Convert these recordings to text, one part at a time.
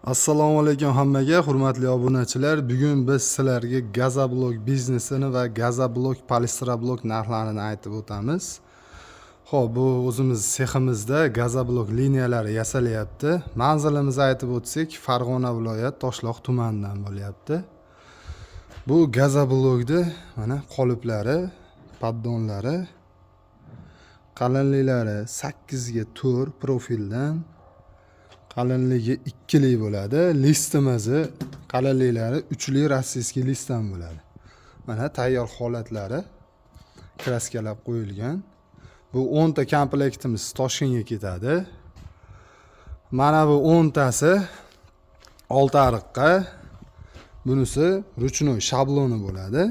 Assalomu alaykum hammaga, hurmatli obunachilar. Bugun biz sizlarga Gazablok biznesini va Gazablok Polistirolblok narxlarini aytib o'tamiz. Xo'p, bu o'zimiz seximizda Gazablok liniyalari yasalyapti. Manzilimizni aytib o'tsak, Farg'ona viloyat Toshloq tumanidan bo'lyapti. Bu Gazablokda mana qoliplari, paddonlari, qalinliklari 8 ga 4 profildan, qalinligi 2 lik bo'ladi. Listimizni qalinliklari 3 lik rossiyskiy listdan bo'ladi. Mana tayyor holatlari kraskalab qo'yilgan. Bu 10 ta komplektimiz Toshkentga ketadi. Mana bu 10 tasi oltiariqqa. Bunisi ruchnoy shabloni bo'ladi.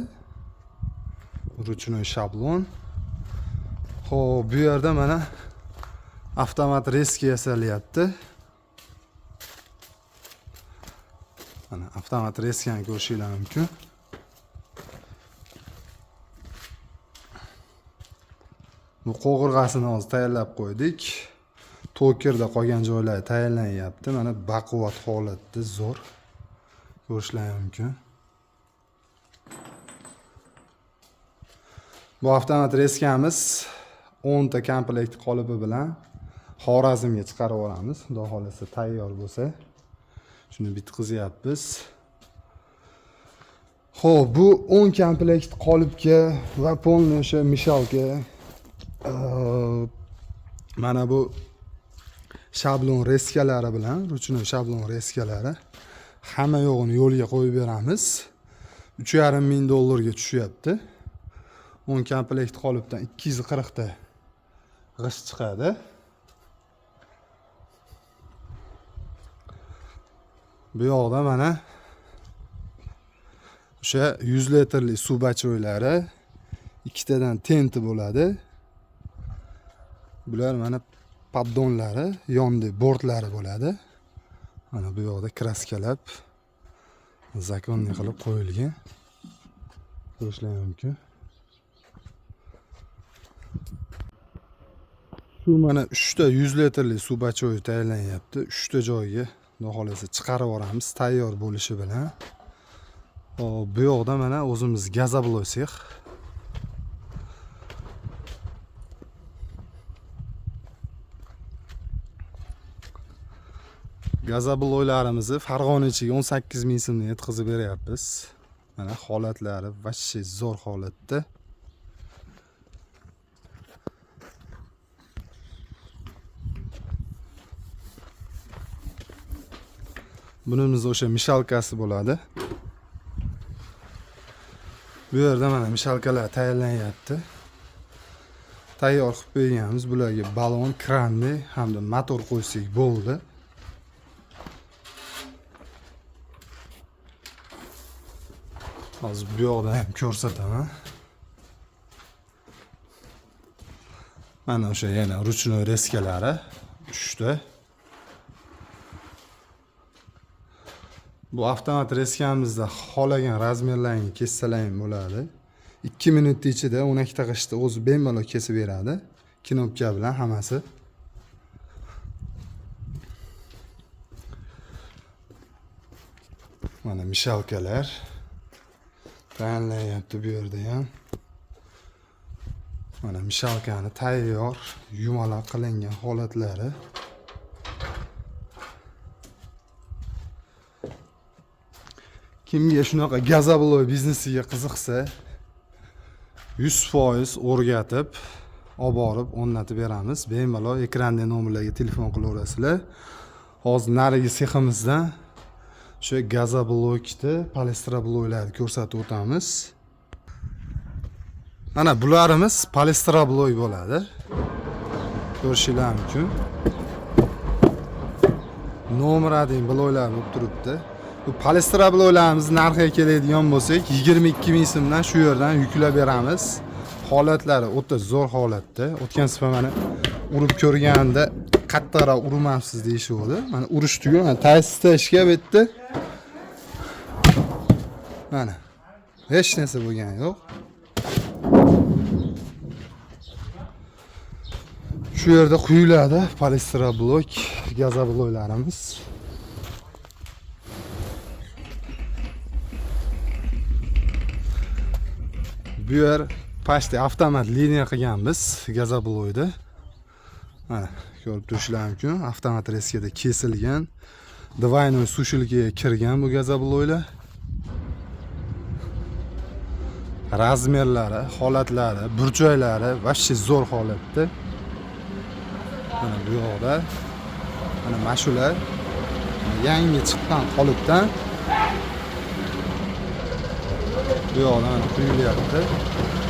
Ruchnoy shablon. Xo'p, bu yerda mana avtomat reski yasalyapti. Mana avtomat reskani ko'rishingiz mumkin. Bu qo'g'irg'asini hozir tayyorlab qo'ydik. Tokerda qolgan joylari tayyorlanyapti. Mana baquvvat holatda zo'r. Ko'rishingiz mumkin. Bu avtomat reskamiz 10 ta komplekt qolipi bilan Xorazmga chiqarib yuboramiz. Xudo xolasa tayyor bo'lsa. Shuni bitqizyapmiz. Xo'p, bu 10 komplekt qolipga va polniy o'sha mishalka mana bu shablon reskalari bilan, ruchnoy shablon reskalari hamma yo'g'ini yo'lga qo'yib beramiz. 3,5 ming dollarga tushyapti. 10 komplekt qolipdan 240 ta g'isht chiqadi. Bu yoqda mana o'sha 100 litrlik suv bachoylari, ikkitadan tenti bo'ladi. Bular mana paddonlari, yonda bortlari bo'ladi. Mana bu yoqda kraskalab zakonniy qilib qo'yilgan. Ko'rishingiz mumkin. Shu mana 3 ta 100 litrlik suv bachoyi tayyorlanyapti. 3 ta joyga xudo xolasa chiqarib yuboramiz tayyor bo'lishi bilan. Hop, bu yoqda mana o'zimiz Gazablok sex. Gazabloklarimizni Farg'ona ichiga 18 ming so'mdan yetkazib beryapmiz. Mana holatlari vashshe zo'r holatda. Bunimiz o'sha mishalkasi bo'ladi. Bu yerda mana mishalkalar tayyorlanyapti. Tayyor qilib qo'yganmiz. Bularga balon, kranni hamda motor qo'ysak bo'ldi. Hozir bu yoqda ham ko'rsataman. Mana o'sha yana ruchnoy reskalari 3 ta. Bu avtomat reskamizda xohlagan razmerlarni kessalar ham bo'ladi. 2 minut ichida 12 ta g'ishtni o'zi bemalol kesib beradi. Knopka bilan hammasi. Mana mishalkalar tayyorlanyapti bu yerda ham. Mana mishalkani tayyor, yumaloq qilingan holatlari. Kimga shunaqa Gazablok biznesiga qiziqsa 100% o'rgatib, olib borib o'rnatib beramiz. Bemalol ekranda nomerlarga telefon qilaverasizlar. Hozir narigi seximizdan o'sha Gazablokni polistirolbloklarni ko'rsatib o'tamiz. Mana bularimiz polistirolblok bo'ladi. Ko'rishingiz mumkin. Nomeradagi bloklar bo'lib turibdi. Bu polistirolbloklarimiz narxiga keladigan bo'lsak, 22 ming so'mdan shu yerdan yuklab beramiz. Holatlari o'ta zo'r holatda. O'tgan safar mana urib ko'rganda qattiqroq urmabsiz deyishdi. Mana urish tugul, mana taysda ishga bitdi. Mana hech narsa bo'lgani yo'q. Shu yerda quyiladi polistirolblok, Gazabloklarimiz. bu yer pastda avtomat liniya qilganmiz gazoblokda. Mana ko'rib turishingiz mumkin. Avtomat reskada kesilgan. Двойной сушилkaga kirgan bu gazobloklar. Razmerlari, holatlari, burchoylari vashchi zo'r holatda. Mana bu yoqda mana mashular yangi chiqqan holatdan bu yoqdan quyilyapti.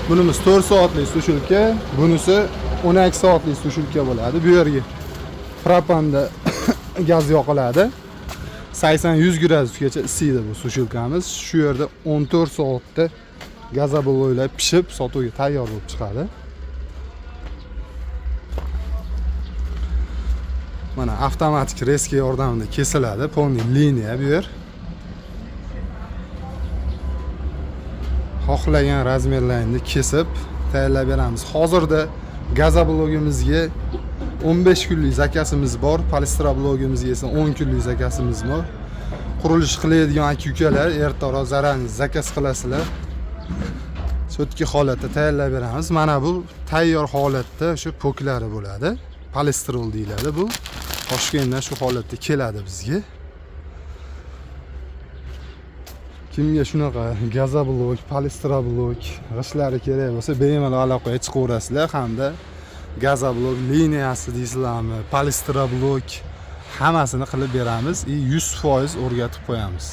Bunimiz 4 soatlik sushilka, bunisi 12 soatlik sushilka bo'ladi. Bu yerga propanda gaz yoqiladi. 80-100 gradusgacha isiydi bu sushilkamiz. Shu yerda 14 soatda gazobloklar pishib, sotuvga tayyor bo'lib chiqadi. Mana avtomatik reska yordamida kesiladi. Polniy liniya bu yer. Xohlagan razmerlarini kesib tayyorlab beramiz. Hozirda gazoblogimizga 15 kunlik zakasimiz bor, polistiroblogimizga esa 10 kunlik zakasimiz bor. Qurilish qiladigan aka-ukalar ertaroq zarangiz zakaz qilasizlar. Sotki holatda tayyorlab beramiz. Mana bu tayyor holatda o'sha poklari bo'ladi. Polistirol deyiladi bu. Toshkentdan shu holatda keladi bizga. Kimga shunaqa gazoblok, polistiroblok g'ishlari kerak bo'lsa, bemalol aloqaga chiqaverasizlar hamda gazoblok liniyasi deysizlarmi, polistiroblok hammasini qilib beramiz. 100% o'rgatib qo'yamiz.